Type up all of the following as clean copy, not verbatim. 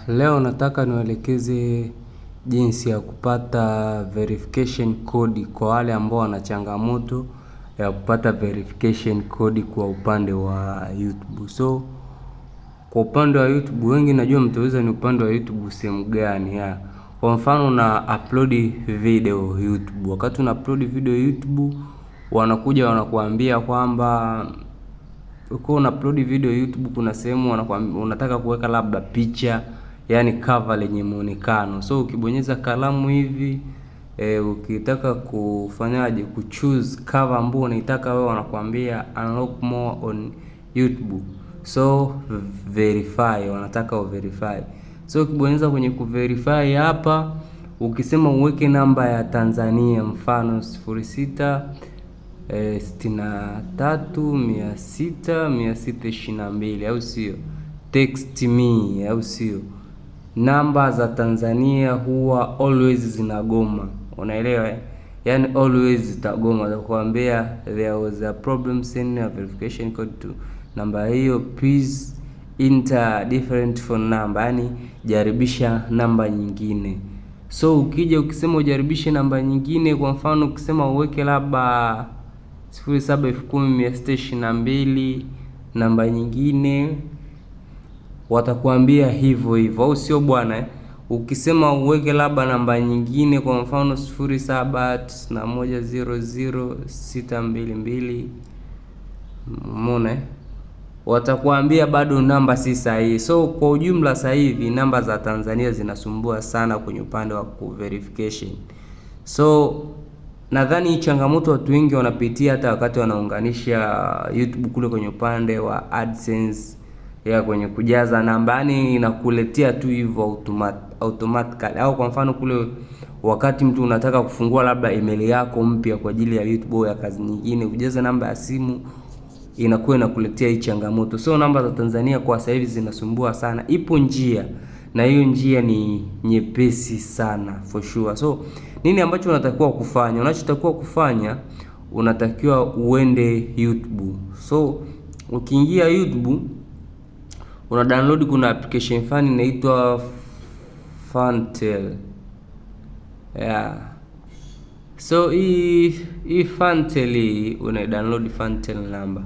Leo nataka niwaelekeze jinsi ya kupata verification code kwa wale ambao wana changamoto ya kupata verification code kwa upande wa YouTube. So kwa upande wa YouTube, wengi najua mtaweza ni upande wa YouTube sehemu gani ya. Kwa mfano na upload video YouTube. Wakati una upload video YouTube, wanakuja wanakuambia kwamba uko una upload video YouTube, kuna sehemu wanakuambia unataka kuweka labda picha, yani cover lenye muonekano. So ukibonyeza kalamu hivi ukitaka kufanyaje kuchoose cover ambayo unaitaka wewe, wanakuambia unlock more on YouTube. So verify, wanataka uverify. So ukibonyeza kwenye kuverify hapa, ukisema uweke namba ya Tanzania, mfano 0663600622 au sio, text me au sio. Namba za Tanzania huwa always zinagoma, unaelewa yani always zitagoma, zakuambia there was a problem sending a verification code to namba hiyo, please enter different phone number, yani jaribisha namba nyingine. So ukija ukisema ujaribishe namba nyingine, kwa mfano ukisema uweke labda 07100622 namba nyingine, watakuambia hivyo hivyo, au sio bwana? Ukisema uweke labda namba nyingine, kwa mfano 0791000622, umeona, watakuambia bado namba si sahihi. So kwa ujumla sasa hivi namba za Tanzania zinasumbua sana kwenye upande wa verification. So nadhani changamoto watu wengi wanapitia hata wakati wanaunganisha YouTube kule kwenye upande wa AdSense ya kwenye kujaza namba, yani inakuletea tu hivyo automatically. Au kwa mfano kule wakati mtu unataka kufungua labda email yako mpya kwa ajili ya YouTube ya kazi nyingine, ujaze namba ya simu, inakuwa inakuletea hii changamoto. So namba za Tanzania kwa sasa hivi zinasumbua sana. Ipo njia, na hiyo njia ni nyepesi sana for sure. So nini ambacho unatakiwa kufanya? Unachotakiwa kufanya, unatakiwa uende YouTube. So ukiingia YouTube, una download, kuna application fulani inaitwa Fantel. So hii Fantel una download Fantel number,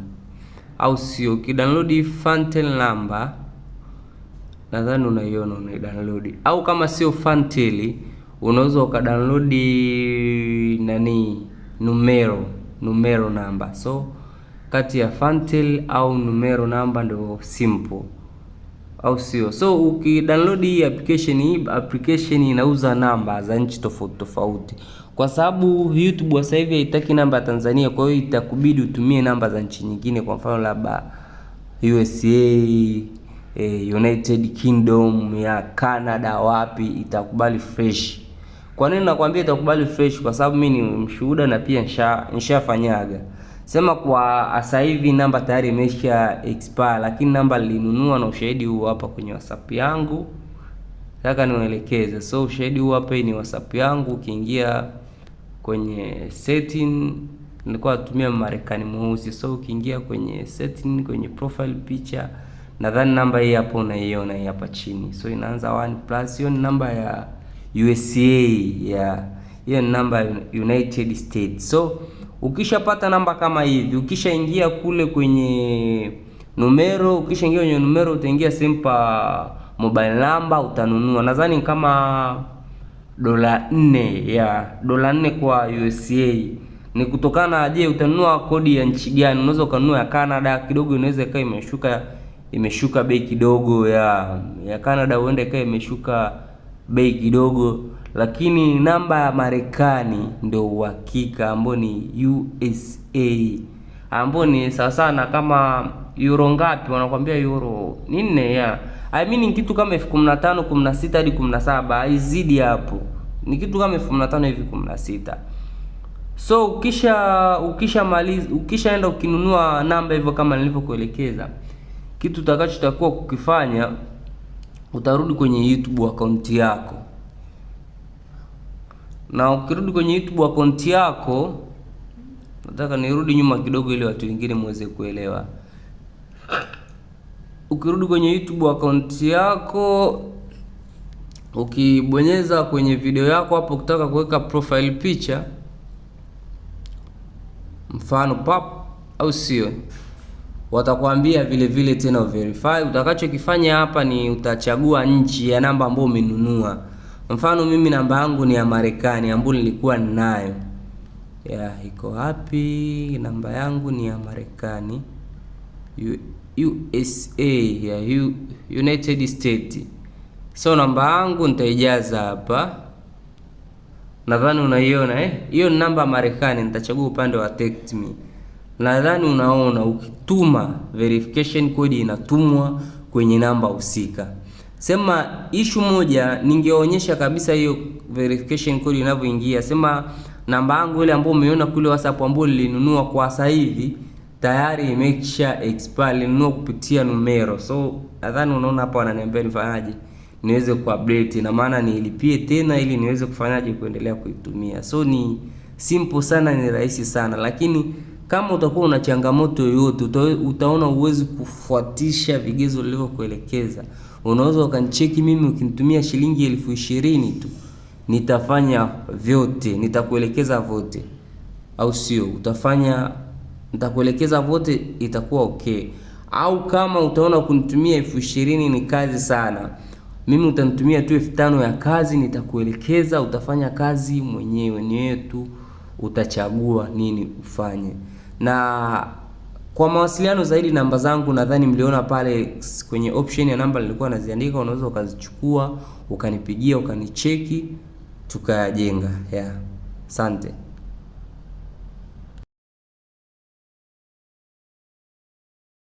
au sio? Ukidownload Fantel number, nadhani unaiona, una download. Au kama sio Fantel, unaweza ukadownload numero number. So kati ya Fantel au numero number ndio simple, au sio? So ukidownload hii application inauza namba za nchi tofauti tofauti, kwa sababu YouTube sasa hivi haitaki namba ya Tanzania. Kwa hiyo itakubidi utumie namba za nchi nyingine, kwa mfano labda USA, United Kingdom, ya Canada, wapi itakubali fresh. Kwa nini nakwambia itakubali fresh? Kwa sababu mimi ni mshuhuda na pia nishafanyaga. Sema kwa sasa hivi namba tayari imesha expire, lakini namba nilinunua na ushahidi huu hapa kwenye WhatsApp yangu. Nataka niwaelekeze. So ushahidi huu hapa ni WhatsApp yangu. Ukiingia kwenye setting, nilikuwa natumia Marekani mweusi. So ukiingia kwenye setting, kwenye profile picture, nadhani namba hii hapo unaiona hii hapa chini. So inaanza 1+, hiyo ni namba ya USA, hiyo ni namba ya United States. So ukishapata namba kama hivi, ukishaingia kule kwenye numero, utaingia sehemu pa mobile number, utanunua nadhani kama $4 kwa USA. Ni kutokana je, utanunua kodi ya nchi gani? Unaweza ukanunua ya Canada, kidogo inaweza ikawa imeshuka bei kidogo, ya Canada huenda ikawa imeshuka bei kidogo, lakini namba ya Marekani ndio uhakika, ambao ni USA, ambao ni sawa sana kama euro ngapi, wanakuambia euro 4 I mean kitu kama 15, 16 hadi 17, haizidi hapo, ni kitu kama 15 hivi 16. So ukishaenda ukinunua namba hivyo kama nilivyokuelekeza, kitu utakachotakiwa kukifanya, utarudi kwenye YouTube account yako. Na ukirudi kwenye YouTube account yako, nataka nirudi nyuma kidogo ili watu wengine muweze kuelewa. ukirudi kwenye YouTube account yako, ukibonyeza kwenye video yako hapo, ukitaka kuweka profile picture mfano pap, au sio, watakwambia vile vile tena verify. Utakachokifanya hapa ni utachagua nchi ya namba ambayo umenunua. Mfano mimi namba yangu ni ya Marekani ambayo nilikuwa ninayo. Iko wapi? Namba yangu ni ya Marekani, USA, United States. So namba yangu nitaijaza hapa. Nadhani unaiona hiyo ni namba ya Marekani. Nitachagua upande wa text me. Nadhani unaona ukituma verification code inatumwa kwenye namba husika. Sema issue moja ningeonyesha kabisa hiyo verification code inavyoingia. Sema namba yangu ile ambayo umeona kule WhatsApp ambayo nilinunua kwa sasa hivi tayari imekisha expire, nilinunua kupitia numero. So nadhani unaona hapa wananiambia nifanyaje niweze kuupdate, na maana nilipie tena ili niweze kufanyaje kuendelea kuitumia. So ni simple sana, ni rahisi sana, lakini kama utakuwa una changamoto yoyote, utaona uwezi kufuatisha vigezo nilivyokuelekeza, unaweza ukanicheki mimi. Ukinitumia shilingi 20,000 tu nitafanya vyote, nitakuelekeza vote, au sio? Nitakuelekeza vote, itakuwa okay. Au kama utaona kunitumia 20,000 ni kazi sana, mimi utanitumia tu 5,000 ya kazi, nitakuelekeza, utafanya kazi mwenyewe, ni wewe tu utachagua nini ufanye. Na kwa mawasiliano zaidi, namba zangu nadhani mliona pale kwenye option ya namba nilikuwa naziandika, unaweza ukazichukua ukanipigia ukanicheki tukajenga. Asante.